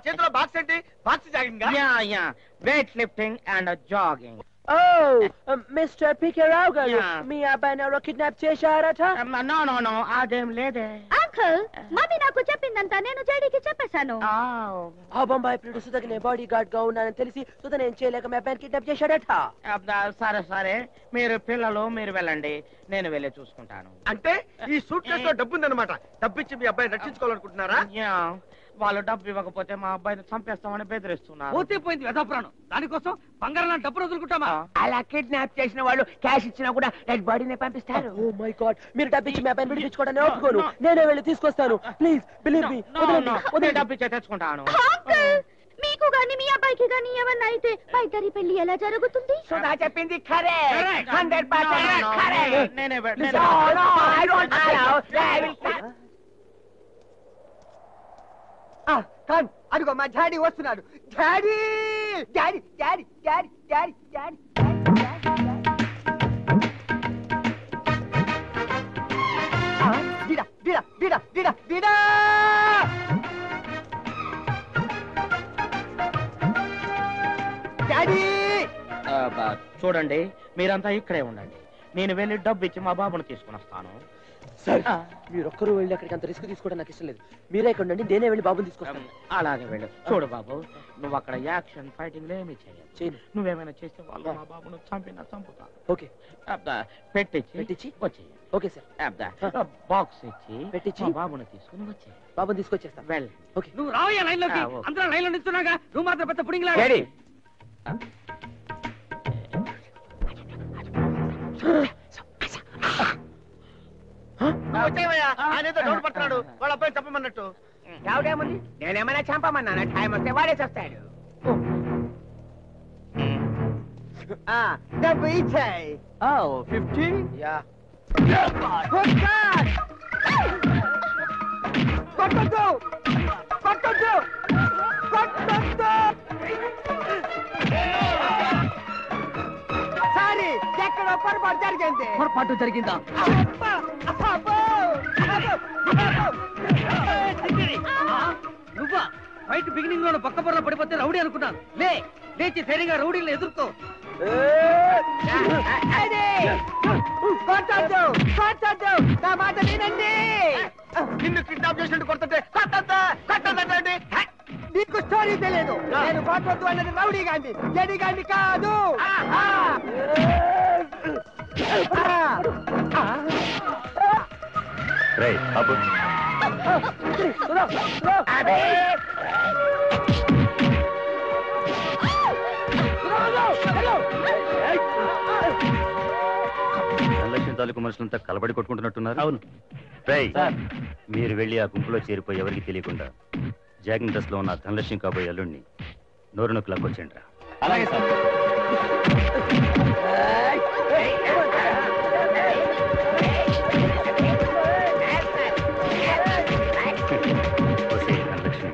చేతిలో బాక్స్ ఏంటి? Box jogging? Weight lifting and jogging. Mister PK Rao గారు, మీ అబ్బాయిని ఎవరో కిడ్నాప్ చేశారట? నో అదేం లేదే. అంకుల్, మమ్మీ నాకు చెప్పిందంతా నేను జేడీకి చెప్పేశాను. ఆ బొంబాయి ప్రియుడు సుధకి నేను బాడీ గార్డ్ గా ఉన్నానని తెలిసి సుధ నేను చేయలేక మీ అబ్బాయిని కిడ్నాప్ చేశాడట. సరే మీరు పిల్లలు మీరు వెళ్ళండి, నేను వెళ్ళి చూసుకుంటాను. అంటే ఈ సూట్ కేసులో డబ్బు ఉందన్నమాట. డబ్బిచ్చి మీ అబ్బాయిని రక్షించుకోవాలనుకుంటున్నారా? వాళ్ళు డబ్బు ఇవ్వకపోతే మా అబ్బాయిని చంపేస్తామని బెదిరిస్తున్నారు. పోతే పోయింది వ్యధప్రాణం, దానికోసం బంగారం డబ్బు వదులుకుంటామా? అలా కిడ్నాప్ చేసిన వాళ్ళు క్యాష్ ఇచ్చినా కూడా డెడ్ బాడీని పంపిస్తారు. ఓ మై గాడ్, మీరు డబ్బు ఇచ్చి మీ అబ్బాయిని విడిపించుకోవడానికి ఒప్పుకోను. నేనే వెళ్ళి తీసుకొస్తాను. Please believe me. డబ్బు ఇచ్చే తెచ్చుకుంటాను. మీకు గాని మీ అబ్బాయికి గాని ఏమన్నా అయితే మా ఇద్దరి పెళ్లి ఎలా జరుగుతుంది? సుధా చెప్పింది కరెక్ట్, 100% కరెక్ట్. నేనే అదిగో మా డాడీ వస్తున్నాడు. Daddy daddy daddy daddy daddy daddy డిడా డిడా డిడా డిడా డిడా. డాడీ చూడండి, మీరంతా ఇక్కడే ఉండండి, నేను వెళ్ళి డబ్బు ఇచ్చి మా బాబును తీసుకుని వస్తాను. సార్, మీరొక్కరు వెళ్ళి అక్కడికి అంత రిస్క్ తీసుకోవడం నాకు ఇష్టం లేదు. మీరే ఇక్కడ ఉండండి, నేనే వెళ్ళి బాబుని తీసుకొస్తాను. అలాగే వెళ్ళు. చూడు బాబు, నువ్వు అక్కడ యాక్షన్ ఫైటింగ్ ఏమీ చేయను. నువ్వేమైనా చేస్తే వాళ్ళు మా బాబును చంపుతా. ఓకే, పెట్టించి వచ్చేయి. Okay sir. బాక్స్ ఇచ్చి పెట్టించి బాబుని తీసుకుని వచ్చేయి. బాబుని తీసుకొచ్చేస్తా. వెళ్ళి. ఓకే, నువ్వు రావయ్యా లైన్ లోకి. అందరూ లైన్ లో నిల్చున్నాగా, నువ్వు మాత్రం పెద్ద పుడింగిలా. ఆయనేదో డౌట్ పడుతున్నాడు, వాళ్ళ అబ్బాయి చెప్పమన్నట్టు. డౌటేముంది, నేనేమైనా చంపమన్నాను. టైం వస్తే వాడే చేస్తాడు. డబ్బు ఇచ్చాయి. 50? యా. కొట్టొద్దు, కొట్టొద్దు, కొట్టొద్దు. సారీ, ఎక్కడో పొరపాటు జరిగింది. పొరపాటు జరిగిందా? నువ్వా? ఫైట్ బిగినింగ్ లో పక్క పొరలో పడిపోతే రౌడీ అనుకున్నాను. లేచి సరిగా రౌడీలు ఎదుర్కో. కొట్టొద్దు, కొట్టొద్దు, నా మాట వినండి. నిన్ను కిడ్నాప్ చేసినట్టు కొడుతుంటే కొట్టొద్దండి. నీకు స్టోరీ తెలియదు. నేను కొట్టొద్దు అన్నది రౌడీ గాంధీ, జడి గాంధీ కాదు. తాలూకు మనుషులంతా కలబడి కొట్టుకుంటున్నట్టున్నారు. అవును. మీరు వెళ్ళి ఆ గుంపులో చేరిపోయి ఎవరికి తెలియకుండా జాగింగ్ డ్రెస్ లో ఉన్న ధనలక్ష్మి కాబోయే అల్లుడిని నోరు నొక్కులకు వచ్చేయండి రా. అలాగే సార్. ధనలక్ష్మి,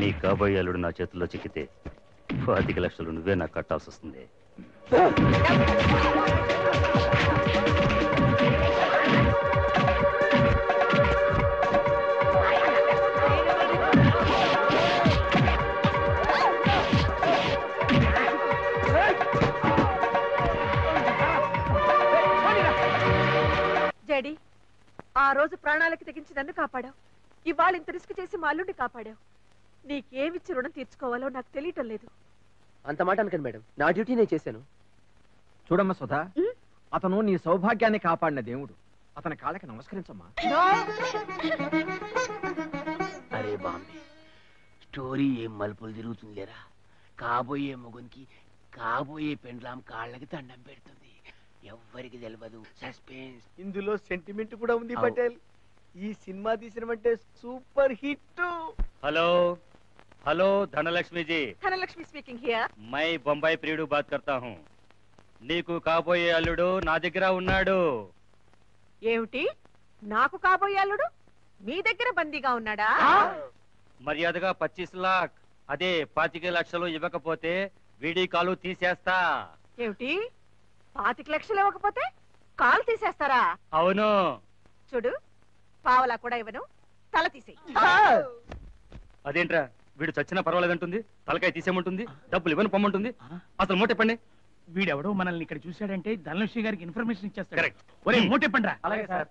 నీ కాబోయే అల్లుడు నా చేతుల్లో చిక్కితే 25 లక్షలు నువ్వే నాకు కట్టాల్సి వస్తుంది. జడి, ఆ రోజు ప్రాణాలకి తెగించి నన్ను కాపాడావు. ఇవాళ ఇంత రిస్క్ చేసి మా అల్లుడిని కాపాడావు. నీకేమిచ్చి రుణం తీర్చుకోవాలో నాకు తెలియటం లేదు. అంత మాట అనకండి మేడం, నా డ్యూటీ నేను చేశాను. చూడమ్మా సుధా, అతను నీ సౌభాగ్యాన్ని కాపాడిన దేవుడు. అతని కాళ్ళకి నమస్కరించమ్మా. అరే బాంబే, స్టోరీ ఏం మలుపులు తిరుగుతుందిలేరా. కాబోయే మొగునికి కాబోయే పెండ్లాం కాళ్ళకి దండం పెడుతుంది. ఎవ్వరికి తెలియదు, సస్పెన్స్. ఇందులో సెంటిమెంట్ కూడా ఉంది పటేల్. ఈ సినిమా తీసినమంటే super hit. Hello hello Dhanalakshmi ji. Dhanalakshmi speaking here. मैं बॉम्बे प्रियुడు बात करता हूँ। నీకు కాబోయే అల్లుడు నా దగ్గర ఉన్నాడు। ఏమిటి? నాకు కాబోయే అల్లుడు మీ దగ్గర బందీగా ఉన్నాడా? మర్యాదగా 25 लाख అదే 25 లక్షలు ఇవ్వకపోతే వీడి కాలు తీసేస్తా। ఏమిటి? 25 లక్షలు ఇవ్వకపోతే కాలు తీసేస్తారా? అవును। చూడు, పావలా కూడా ఇవ్వను, తల తీసేయ్। అదేంట్రా వీడు చచ్చినా పర్వాలేదంటుంది, తలకాయ తీసేయమంటుంది, డబ్బులు ఇవ్వని పొమ్మంటుంది. అసలు మూటెప్పండి. వీడెవడో మనల్ని ఇక్కడ చూశాడంటే ధనలక్ష్మి గారికి ఇన్ఫర్మేషన్ ఇచ్చేస్తాడు. కరెక్ట్. ఒరే మూటెప్పండి రా. అలాగే సార్.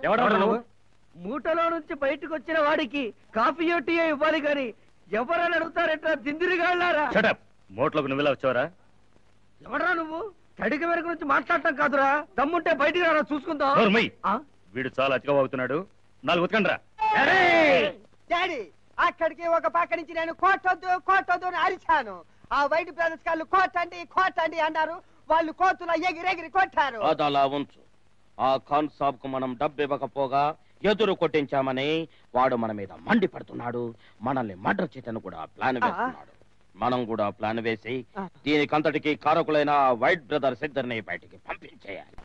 ఎవడెవడ నువ్వు? మూటలో నుంచి బయటకు వచ్చిన వాడికి కాఫీ టీ ఇవ్వాలి గాని ఎవరని అడుగుతారట దిందిరిగాళ్ళారా? షటప్. మోట్లోకి నువ్వెలా వచ్చావరా? ఎవడరా నువ్వు? కడిగ వెనక నుంచి మాట్లాడటం కాదురా, దమ్ముంటే బయటికి రారా చూసుకుందాం. నోర్మై. ఆ? వీడు చాలా అతిగా అవుతున్నాడు. 4 ఉతకండి రా. డాడీ అక్కడికి ఒక పక్క నుంచి నేను కోటొద్దు అని అరిచాను. ఆ వైట్ బ్రదర్స్ వాళ్ళు కోటండి అన్నారు. వాళ్ళు కోతుల ఎగిరెగిరి కొట్టారు. అదలా ఉంచు. ఆ ఖాన్ సాబ్ కు మనం డబ్బు ఇవ్వకపోగా ఎదురు కొట్టించామని వాడు మన మీద మండిపడుతున్నాడు. మనల్ని మర్డర్ చేయటను కూడా ప్లాన్ వేస్తున్నాడు. మనం కూడా ప్లాన్ వేసి దీనికంతటికి కారకులైన వైట్ బ్రదర్స్ ఇద్దరిని బయటికి పంపించేయాలి.